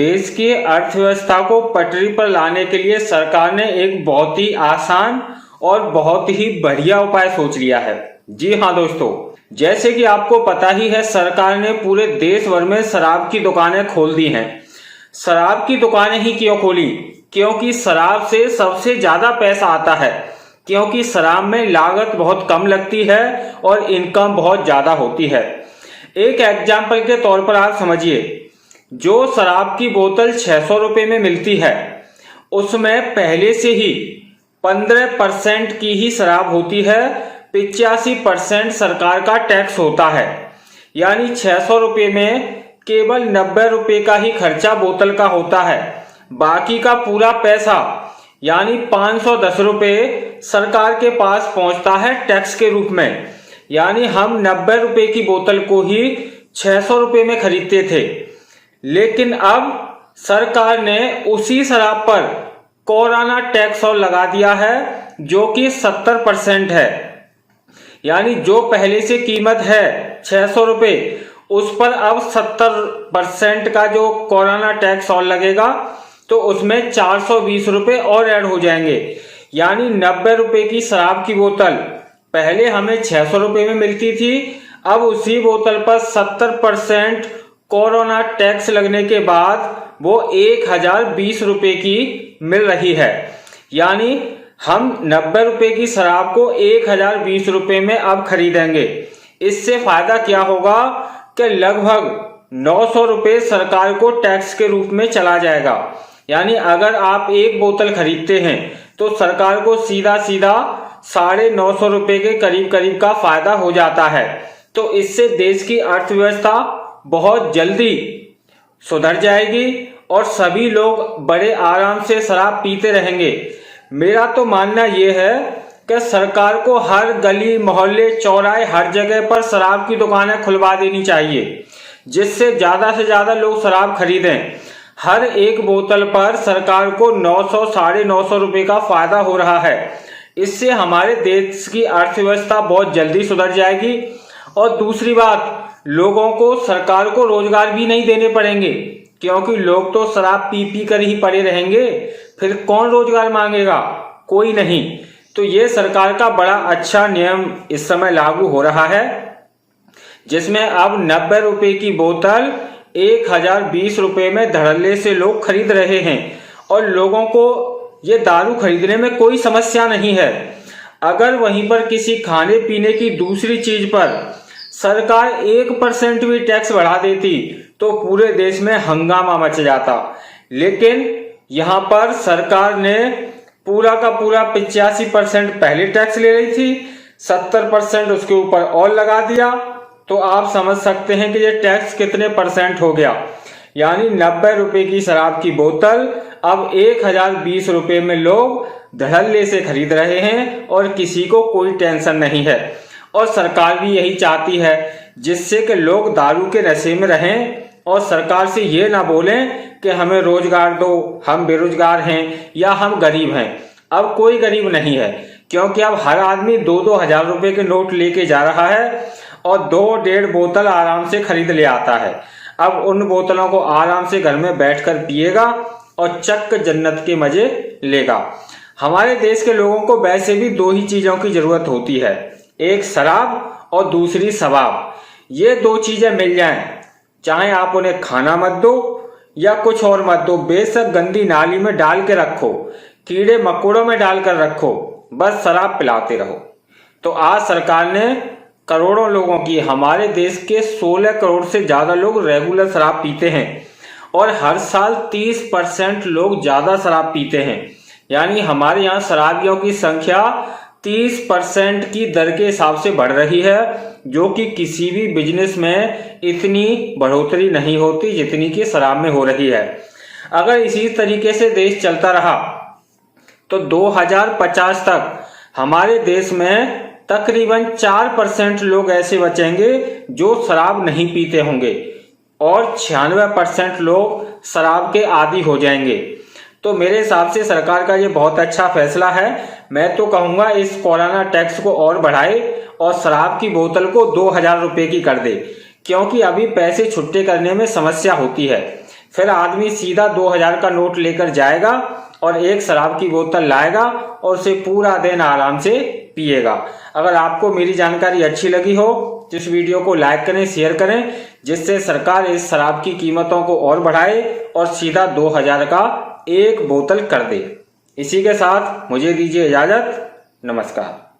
देश की अर्थव्यवस्था को पटरी पर लाने के लिए सरकार ने एक बहुत ही आसान और बहुत ही बढ़िया उपाय सोच लिया है। जी हाँ दोस्तों, जैसे कि आपको पता ही है, सरकार ने पूरे देश भर में शराब की दुकानें खोल दी हैं। शराब की दुकानें ही क्यों खोली? क्योंकि शराब से सबसे ज्यादा पैसा आता है, क्योंकि शराब में लागत बहुत कम लगती है और इनकम बहुत ज्यादा होती है। एक एग्जाम्पल के तौर पर आप समझिए, जो शराब की बोतल 600 रुपए में मिलती है, उसमें पहले से ही 15% की ही शराब होती है, 85% सरकार का टैक्स होता है। यानी 600 रुपए में केवल 90 रुपए का ही खर्चा बोतल का होता है। बाकी का पूरा पैसा यानी 510 रुपए सरकार के पास पहुंचता है टैक्स के रूप में। यानी हम 90 रुपए की बोतल को ही 600 रुपए में खरीदते थे, लेकिन अब सरकार ने उसी शराब पर कोरोना टैक्स और लगा दिया है, जो कि 70% है। यानी जो पहले से कीमत है 600 रुपए, उस पर अब 70% का जो कोरोना टैक्स और लगेगा, तो उसमें 420 रुपए और ऐड हो जाएंगे। यानी 90 रुपए की शराब की बोतल पहले हमें 600 रुपए में मिलती थी, अब उसी बोतल पर 70% कोरोना टैक्स लगने के बाद वो 1020 रुपए की मिल रही है। यानी हम 90 रुपए की शराब को 1020 रुपए में अब खरीदेंगे। इससे फायदा क्या होगा कि लगभग 900 रुपए सरकार को टैक्स के रूप में चला जाएगा। यानी अगर आप एक बोतल खरीदते हैं तो सरकार को सीधा सीधा 950 रुपए के करीब करीब का फायदा हो जाता है। तो इससे देश की अर्थव्यवस्था बहुत जल्दी सुधर जाएगी और सभी लोग बड़े आराम से शराब पीते रहेंगे। मेरा तो मानना यह है कि सरकार को हर गली मोहल्ले चौराहे हर जगह पर शराब की दुकानें खुलवा देनी चाहिए, जिससे ज्यादा से ज्यादा लोग शराब खरीदें। हर एक बोतल पर सरकार को 900 950 रुपए का फायदा हो रहा है। इससे हमारे देश की अर्थव्यवस्था बहुत जल्दी सुधर जाएगी। और दूसरी बात, लोगों को सरकार को रोजगार भी नहीं देने पड़ेंगे, क्योंकि लोग तो शराब पी पी कर ही पड़े रहेंगे, फिर कौन रोजगार मांगेगा? कोई नहीं। तो ये सरकार का बड़ा अच्छा नियम इस समय लागू हो रहा है, जिसमें अब 90 रुपए की बोतल 1020 रुपए में धड़ल्ले से लोग खरीद रहे हैं और लोगों को ये दारू खरीदने में कोई समस्या नहीं है। अगर वहीं पर किसी खाने पीने की दूसरी चीज पर सरकार 1% भी टैक्स बढ़ा देती तो पूरे देश में हंगामा मच जाता। लेकिन यहाँ पर सरकार ने पूरा का पूरा 85% पहले टैक्स ले रही थी, 70% उसके ऊपर और लगा दिया। तो आप समझ सकते हैं कि ये टैक्स कितने % हो गया। यानी 90 रुपए की शराब की बोतल अब 1020 रुपए में लोग धड़ल्ले से खरीद रहे हैं और किसी को कोई टेंशन नहीं है। और सरकार भी यही चाहती है, जिससे कि लोग दारू के नशे में रहें और सरकार से ये ना बोलें कि हमें रोजगार दो, हम बेरोजगार हैं या हम गरीब हैं। अब कोई गरीब नहीं है, क्योंकि अब हर आदमी 2-2 हजार रुपए के नोट लेके जा रहा है और 2-1.5 बोतल आराम से खरीद ले आता है। अब उन बोतलों को आराम से घर में बैठकर पिएगा और चक्क जन्नत के मजे लेगा। हमारे देश के लोगों को वैसे भी 2 ही चीजों की जरूरत होती है, एक शराब और दूसरी शबाब। ये 2 चीजें मिल जाएं, चाहे आप उन्हें खाना मत दो या कुछ और मत दो, बेशक गंदी नाली में डाल के रखो, कीड़े मकोड़ों में डालकर रखो, बस शराब पिलाते रहो। तो आज सरकार ने करोड़ों लोगों की, हमारे देश के 16 करोड़ से ज्यादा लोग रेगुलर शराब पीते हैं और हर साल 30% लोग ज्यादा शराब पीते हैं। यानी हमारे यहाँ शराबियों की संख्या 30% की दर के हिसाब से बढ़ रही है, जो कि किसी भी बिजनेस में इतनी बढ़ोतरी नहीं होती जितनी कि शराब में हो रही है। अगर इसी तरीके से देश चलता रहा तो 2050 तक हमारे देश में तकरीबन 4% लोग ऐसे बचेंगे जो शराब नहीं पीते होंगे और 96% लोग शराब के आदी हो जाएंगे। तो मेरे हिसाब से सरकार का ये बहुत अच्छा फैसला है। मैं तो कहूँगा इस कोरोना टैक्स को और बढ़ाए और शराब की बोतल को 2000 रुपए की कर दे, क्योंकि अभी पैसे छुट्टे करने में समस्या होती है। फिर आदमी सीधा 2000 का नोट लेकर जाएगा और एक शराब की बोतल लाएगा और उसे पूरा दिन आराम से पिएगा। अगर आपको मेरी जानकारी अच्छी लगी हो तो इस वीडियो को लाइक करें, शेयर करें, जिससे सरकार इस शराब की कीमतों को और बढ़ाए और सीधा 2000 का एक बोतल कर दे। इसी के साथ मुझे दीजिए इजाजत। नमस्कार।